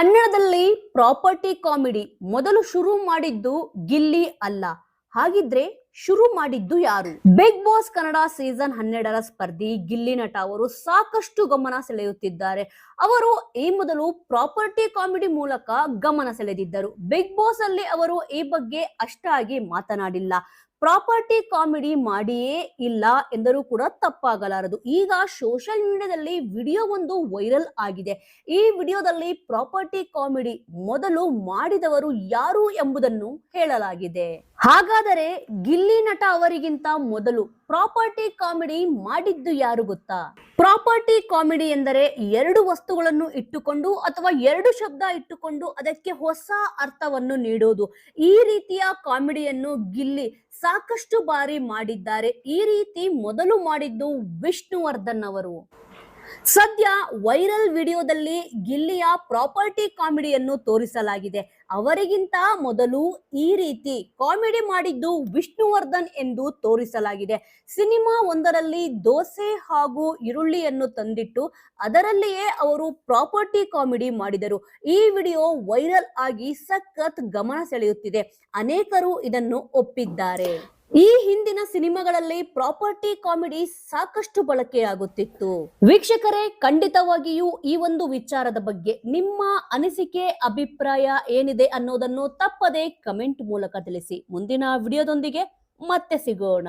ಕನ್ನಡದಲ್ಲಿ property comedy ಮೊದಲು ಶುರು ಮಾಡಿದ್ದು ಗಿಲ್ಲಿ ಅಲ್ಲ. ಹಾಗಿದ್ರೆ ಶುರು ಮಾಡಿದ್ದು ಯಾರು? ಬಿಗ್ ಬಾಸ್ ಕನ್ನಡ ಸೀಸನ್ 12ರ ಸ್ಪರ್ಧಿ ಗಿಲ್ಲಿ ನಟ ಅವರು ಸಾಕಷ್ಟು ಗಮನ ಸೆಳೆಯುತ್ತಿದ್ದಾರೆ. ಅವರು ಈ ಮೊದಲು ಪ್ರಾಪರ್ಟಿ ಕಾಮಿಡಿ ಮೂಲಕ ಗಮನ ಸೆಳೆದಿದ್ದರು. ಬಿಗ್ ಬಾಸ್ ಅಲ್ಲಿ ಅವರು ಈ ಬಗ್ಗೆ ಅಷ್ಟಾಗಿ ಮಾತನಾಡಿಲ್ಲ. ಪ್ರಾಪರ್ಟಿ ಕಾಮಿಡಿ ಮಾಡಿಯೇ ಇಲ್ಲ ಎಂದರೂ ಕೂಡ ತಪ್ಪಾಗಲಾರದು. ಈಗ ಸೋಷಿಯಲ್ ಮೀಡಿಯಾದಲ್ಲಿ ವಿಡಿಯೋ ಒಂದು ವೈರಲ್ ಆಗಿದೆ. ಈ ವಿಡಿಯೋದಲ್ಲಿ ಪ್ರಾಪರ್ಟಿ ಕಾಮಿಡಿ ಮೊದಲು ಮಾಡಿದವರು ಯಾರು ಎಂಬುದನ್ನು ಹೇಳಲಾಗಿದೆ. ಹಾಗಾದರೆ ಗಿಲ್ಲಿ ನಟ ಅವರಿಗಿಂತ ಮೊದಲು ಪ್ರಾಪರ್ಟಿ ಕಾಮಿಡಿ ಮಾಡಿದ್ದು ಯಾರು ಗೊತ್ತಾ? ಪ್ರಾಪರ್ಟಿ ಕಾಮಿಡಿ ಎಂದರೆ ಎರಡು ವಸ್ತುಗಳನ್ನು ಇಟ್ಟುಕೊಂಡು ಅಥವಾ ಎರಡು ಶಬ್ದ ಇಟ್ಟುಕೊಂಡು ಅದಕ್ಕೆ ಹೊಸ ಅರ್ಥವನ್ನು ನೀಡೋದು. ಈ ರೀತಿಯ ಕಾಮಿಡಿಯನ್ನು ಗಿಲ್ಲಿ ಸಾಕಷ್ಟು ಬಾರಿ ಮಾಡಿದ್ದಾರೆ. ಈ ರೀತಿ ಮೊದಲು ಮಾಡಿದ್ದು ವಿಷ್ಣುವರ್ಧನ್ ಅವರು. ಸದ್ಯ ವೈರಲ್ ವಿಡಿಯೋದಲ್ಲಿ ಗಿಲ್ಲಿಯ ಪ್ರಾಪರ್ಟಿ ಕಾಮಿಡಿಯನ್ನು ತೋರಿಸಲಾಗಿದೆ. ಅವರಿಗಿಂತ ಮೊದಲು ಈ ರೀತಿ ಕಾಮಿಡಿ ಮಾಡಿದ್ದು ವಿಷ್ಣುವರ್ಧನ್ ಎಂದು ತೋರಿಸಲಾಗಿದೆ. ಸಿನಿಮಾ ಒಂದರಲ್ಲಿ ದೋಸೆ ಹಾಗೂ ಈರುಳ್ಳಿಯನ್ನು ತಂದಿಟ್ಟು ಅದರಲ್ಲಿಯೇ ಅವರು ಪ್ರಾಪರ್ಟಿ ಕಾಮಿಡಿ ಮಾಡಿದರು. ಈ ವಿಡಿಯೋ ವೈರಲ್ ಆಗಿ ಸಖತ್ ಗಮನ ಸೆಳೆಯುತ್ತಿದೆ. ಅನೇಕರು ಇದನ್ನು ಒಪ್ಪಿದ್ದಾರೆ. ಈ ಹಿಂದಿನ ಸಿನಿಮಾಗಳಲ್ಲಿ ಪ್ರಾಪರ್ಟಿ ಕಾಮಿಡಿ ಸಾಕಷ್ಟು ಬಳಕೆಯಾಗುತ್ತಿತ್ತು. ವೀಕ್ಷಕರೇ, ಖಂಡಿತವಾಗಿಯೂ ಈ ಒಂದು ವಿಚಾರದ ಬಗ್ಗೆ ನಿಮ್ಮ ಅನಿಸಿಕೆ, ಅಭಿಪ್ರಾಯ ಏನಿದೆ ಅನ್ನೋದನ್ನು ತಪ್ಪದೆ ಕಮೆಂಟ್ ಮೂಲಕ ತಿಳಿಸಿ. ಮುಂದಿನ ವಿಡಿಯೋದೊಂದಿಗೆ ಮತ್ತೆ ಸಿಗೋಣ.